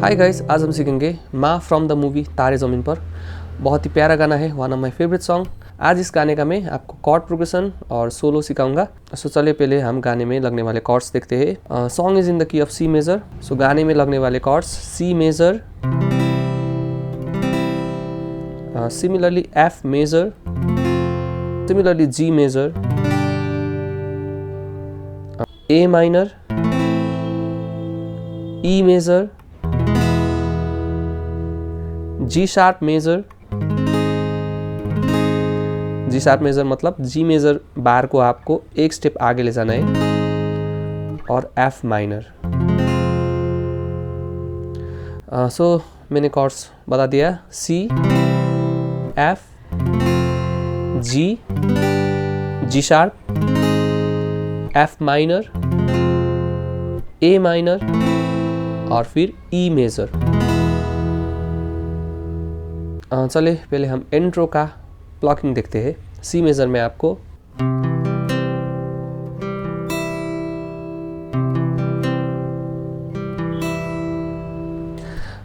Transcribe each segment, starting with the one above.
Hi guys, आज हम सीखेंगे माँ फ्रॉम द मूवी तारे ज़मीन पर। बहुत ही प्यारा गाना है, one of my favourite song. आज इस गाने का मैं आपको कॉर्ड प्रोग्रेशन और सोलो सिखाऊंगा। सो चलिए पहले हम गाने में लगने वाले कॉर्ड्स देखते हैं। Song is in the key of C major. So गाने में लगने वाले chords C major, similarly F major, similarly G major, A minor, E major, G sharp major. G sharp major मतलब जी मेजर बार को आपको एक स्टेप आगे ले जाना है, और एफ माइनर। सो मैंने कॉर्ड्स बता दिया, C, F, G, G sharp, F minor, A minor और फिर ई मेजर। चलिए पहले हम इंट्रो का प्लॉकिंग देखते हैं। सी मेजर में आपको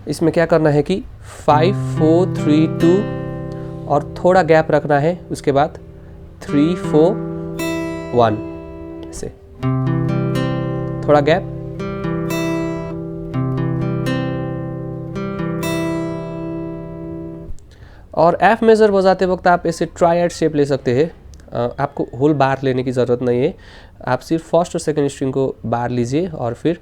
इसमें क्या करना है कि 5 4 3 2 और थोड़ा गैप रखना है, उसके बाद 3 4 1 से थोड़ा गैप, और एफ मेजर बजाते वक्त आप ऐसे ट्रायड शेप ले सकते हैं। आपको होल बार लेने की ज़रूरत नहीं है, आप सिर्फ फर्स्ट और सेकंड स्ट्रिंग को बार लीजिए और फिर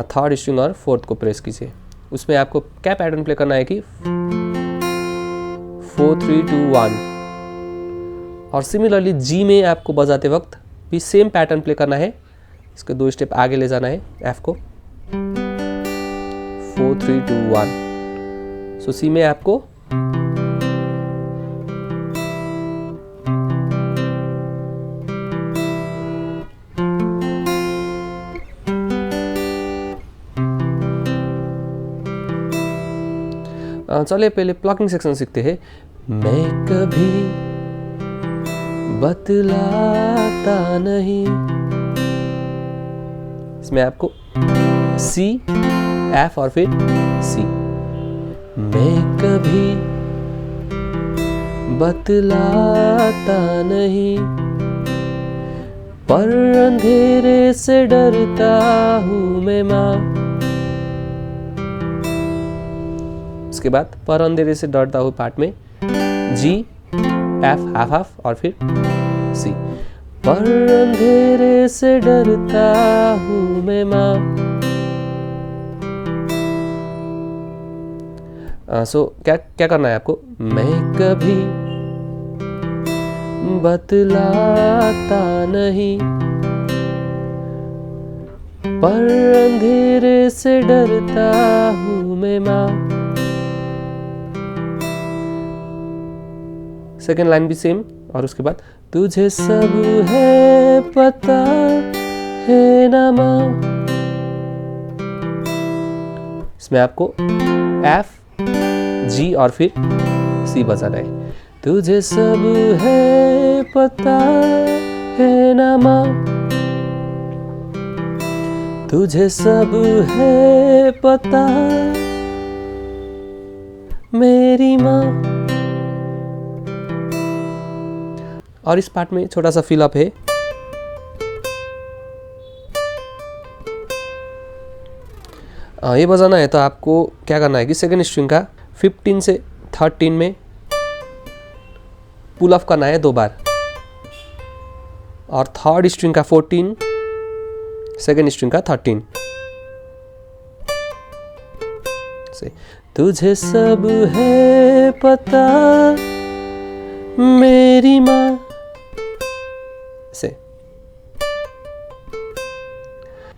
थर्ड स्ट्रिंग और फोर्थ को प्रेस कीजिए। उसमें आपको क्या पैटर्न प्ले करना है कि 4 3 2 1। और सिमिलरली जी में आपको बजाते वक्त भी सेम पैटर्न प्ले करना है, इसके 2 स्टेप आगे ले जाना है एफ को, 4 3 2 1। सो सी में आपको चलिए पहले प्लॉकिंग सेक्शन सीखते हैं। मैं कभी बतलाता नहीं, इसमें आपको सी, एफ और फिर सी। मैं कभी बतलाता नहीं, पर अंधेरे से डरता हूँ मैं माँ। उसके बाद पर अंधेरे से डरता हूँ पार्ट में जी, एफ हाफ हाफ और फिर सी। पर अंधेरे से डरता हूँ मैं माँ। सो क्या करना है आपको, मैं कभी बतलाता नहीं, पर अंधेरे से डरता हूँ मैं माँ। सेकेंड लाइन भी सेम, और उसके बाद तुझे सब है पता है ना माँ। इसमें आपको एफ, जी और फिर सी बजाना है। तुझे सब है पता है ना माँ, तुझे सब है पता मेरी माँ। और इस पार्ट में छोटा सा फिल अप है। ये बजाना है तो आपको क्या करना है कि सेकेंड स्ट्रिंग का 15 से 13 में पुल ऑफ करना है 2 बार, और थर्ड स्ट्रिंग का 14, सेकेंड स्ट्रिंग का 13 से। तुझे सब है पता मेरी माँ से।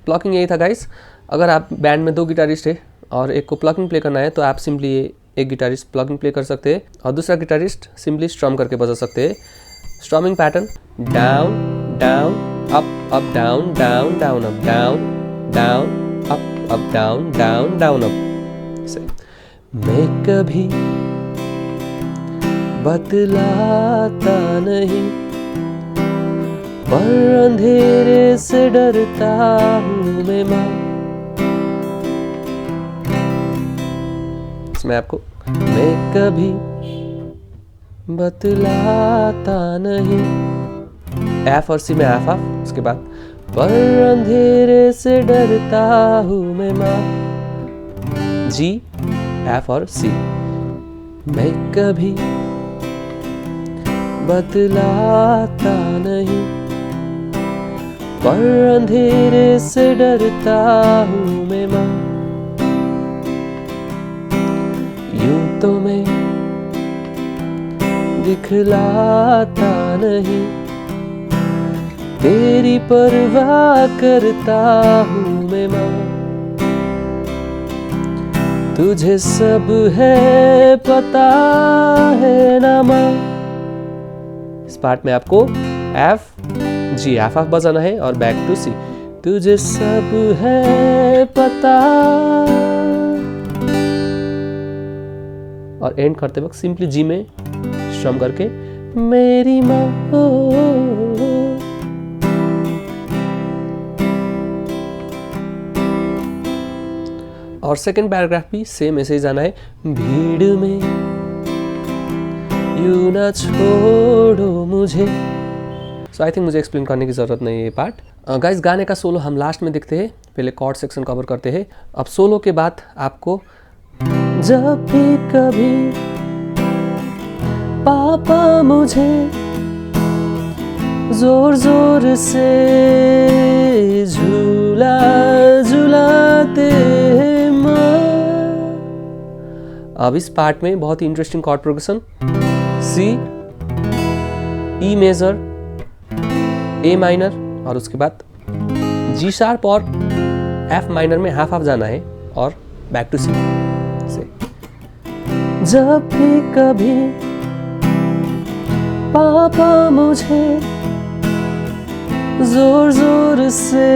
प्लॉकिंग यही था गाइस। अगर आप बैंड में 2 गिटारिस्ट है और एक को प्लॉकिंग प्ले करना है तो आप सिंपली एक गिटारिस्ट प्लॉकिंग प्ले कर सकते हैं और दूसरा गिटारिस्ट सिंपली स्ट्रम करके बजा सकते हैं। Strumming pattern down down up up down down down up down down up down down down up से। मैं कभी बतलाता नहीं, पर अंधेरे से डरता हूँ मैं माँ। कॉर्ड्स मैं आपको, मैं कभी बतलाता नहीं, एफ और सी में एफ ऑफ, उसके बाद पर अंधेरे से डरता हूँ मैं माँ, जी एफ और सी, मैं कभी बतलाता नहीं, पर अंधेरे से डरता हूँ मैं माँ, यूं तो मैं दिखलाता नहीं, तेरी परवाह करता हूँ मैं माँ, तुझे सब है पता है ना माँ। इस पार्ट में आपको एफ जी एफ ऑफ बजाना है और बैक टू सी, तुझे सब है पता, और एंड करते वक्त सिंपली जी में स्ट्रम करके मेरी माँ हो। और सेकेंड पैराग्राफ भी सेम ऐसे ही जाना है, भीड़ में यूं ना छोड़ो मुझे। सो आई थिंक मुझे एक्सप्लेन करने की ज़रूरत नहीं है ये पार्ट। गाइस गाने का सोलो हम लास्ट में देखते हैं, पहले कॉर्ड सेक्शन कवर करते हैं। अब सोलो के बाद आपको जब भी कभी पापा मुझे जोर जोर से झूला झूलाते हैं माँ। अब इस पार्ट में बहुत ही interesting chord progression, C, E major, A minor और उसके बाद जी शार्प और एफ माइनर में हाफ हाफ जाना है और बैक टू सी से। जब भी कभी पापा मुझे जोर जोर से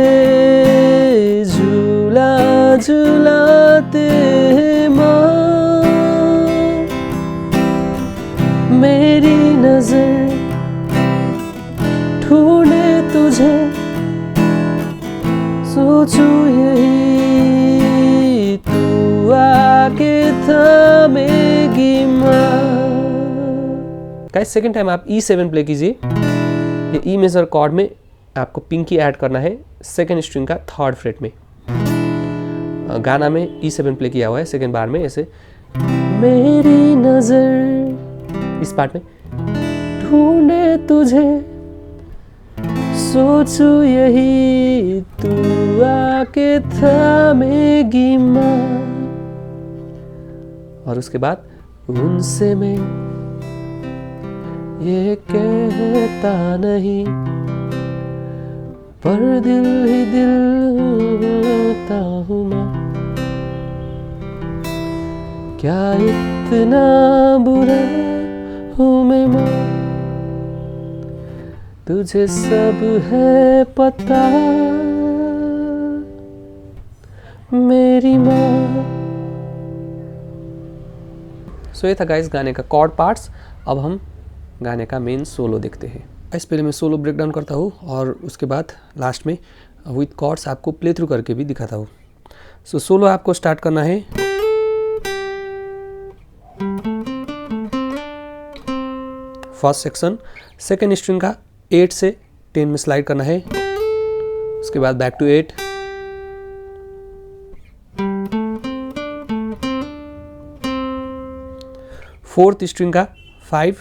झूला झूलाते हैं माँ, मेरी नजर ढूंढे तुझे, सोचूं यही तू आके थमेगी माँ। गाइस सेकेंड टाइम आप E7 प्ले कीजिए, ये ई मेजर कॉर्ड में आपको पिंकी ऐड करना है सेकेंड स्ट्रिंग का थर्ड फ्रेट में। गाना में E7 प्ले किया हुआ है सेकेंड बार में ऐसे, मेरी नजर इस पार्ट में ढूंढे तुझे, सोचूं यही तू आके थमेगी माँ। और उसके बाद उनसे मैं ये कहता नहीं, पर दिल ही दिल होता हूँ मैं, क्या इतना बुरा हूँ मैं माँ, तुझे सब है पता मेरी माँ। सो ये था गाइस गाने का कॉर्ड पार्ट्स। अब हम गाने का मेन सोलो देखते हैं। इस पहले मैं सोलो ब्रेक डाउन करता हूँ और उसके बाद लास्ट में विद कॉर्ड्स आपको प्ले थ्रू करके भी दिखाता हूँ। सो सोलो आपको स्टार्ट करना है फर्स्ट सेक्शन, सेकेंड स्ट्रिंग का 8 से 10 में स्लाइड करना है, उसके बाद बैक टू 8, फोर्थ स्ट्रिंग का 5,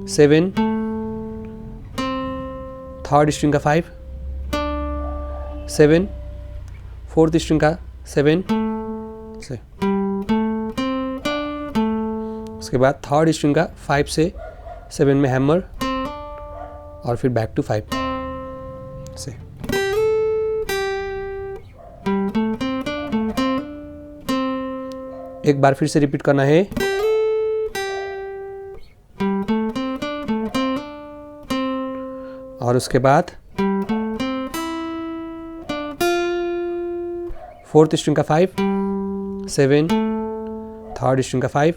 7, थर्ड स्ट्रिंग का 5, 7, फोर्थ स्ट्रिंग का 7 से, उसके बाद थर्ड स्ट्रिंग का 5 से 7 में हैमर और फिर बैक टू 5 से। एक बार फिर से रिपीट करना है, और उसके बाद फोर्थ स्ट्रिंग का 5, 7, थर्ड स्ट्रिंग का 5,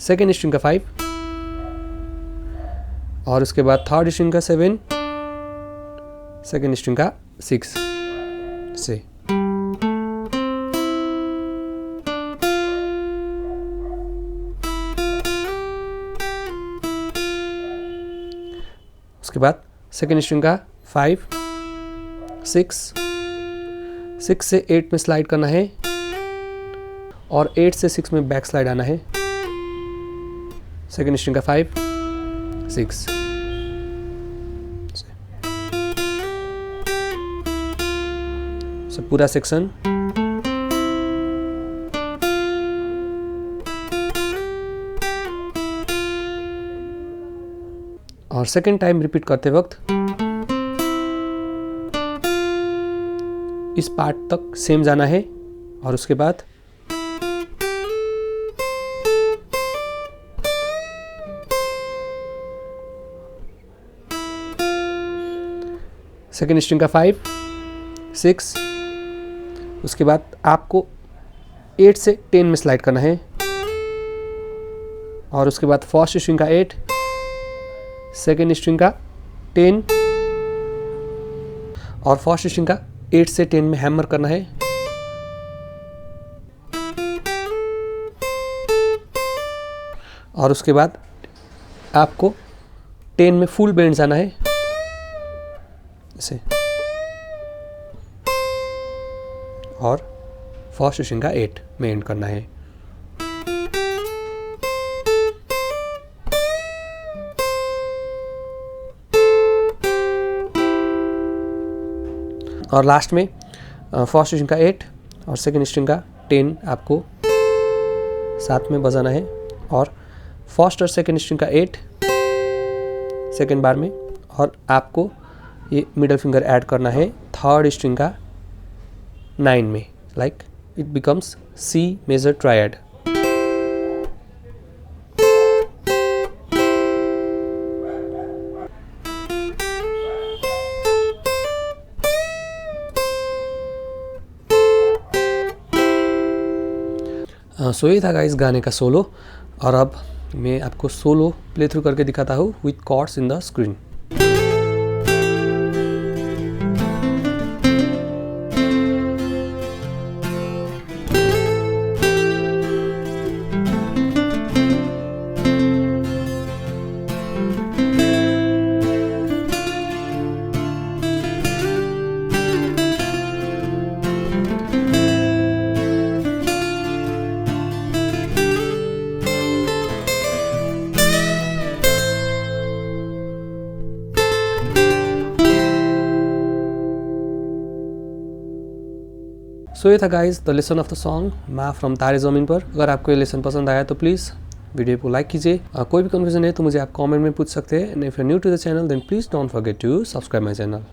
सेकेंड स्ट्रिंग का 5 और उसके बाद थर्ड स्ट्रिंग का 7, सेकेंड स्ट्रिंग का 6 से। उसके बाद सेकेंड स्ट्रिंग का 5, 6 से 8 में स्लाइड करना है और 8 से 6 में बैक स्लाइड आना है। सेकेंड स्ट्रिंग का 5, 6 से पूरा सेक्शन और सेकेंड टाइम रिपीट करते वक्त इस पार्ट तक सेम जाना है और उसके बाद सेकेंड स्ट्रिंग का 5, 6 उसके बाद आपको 8 से 10 में स्लाइड करना है और उसके बाद फर्स्ट स्ट्रिंग का 8, सेकेंड स्ट्रिंग का 10 और फर्स्ट स्ट्रिंग का 8 से 10 में हैमर करना है और उसके बाद आपको 10 में फुल बेंड जाना है ऐसे और फर्स्ट स्ट्रिंग का 8 में एंड करना है। और लास्ट में फर्स्ट स्ट्रिंग का 8 और सेकेंड स्ट्रिंग का 10 आपको साथ में बजाना है और फर्स्ट और सेकेंड स्ट्रिंग का 8 सेकेंड बार में और आपको ये मिडल फिंगर ऐड करना है थर्ड स्ट्रिंग का 9 में, like it becomes C major triad. So ये था गाइस गाने का सोलो और अब मैं आपको सोलो प्ले थ्रू करके दिखाता हूँ with chords in the screen. So ये था guys the lesson of the song Maa from Taare Zameen पर। अगर आपको ये लेसन पसंद आया तो प्लीज़ वीडियो को लाइक कीजिए। कोई भी कन्फ्यूजन है तो मुझे आप कमेंट में पूछ सकते हैं। And if you new to the channel then please don't forget to subscribe my channel.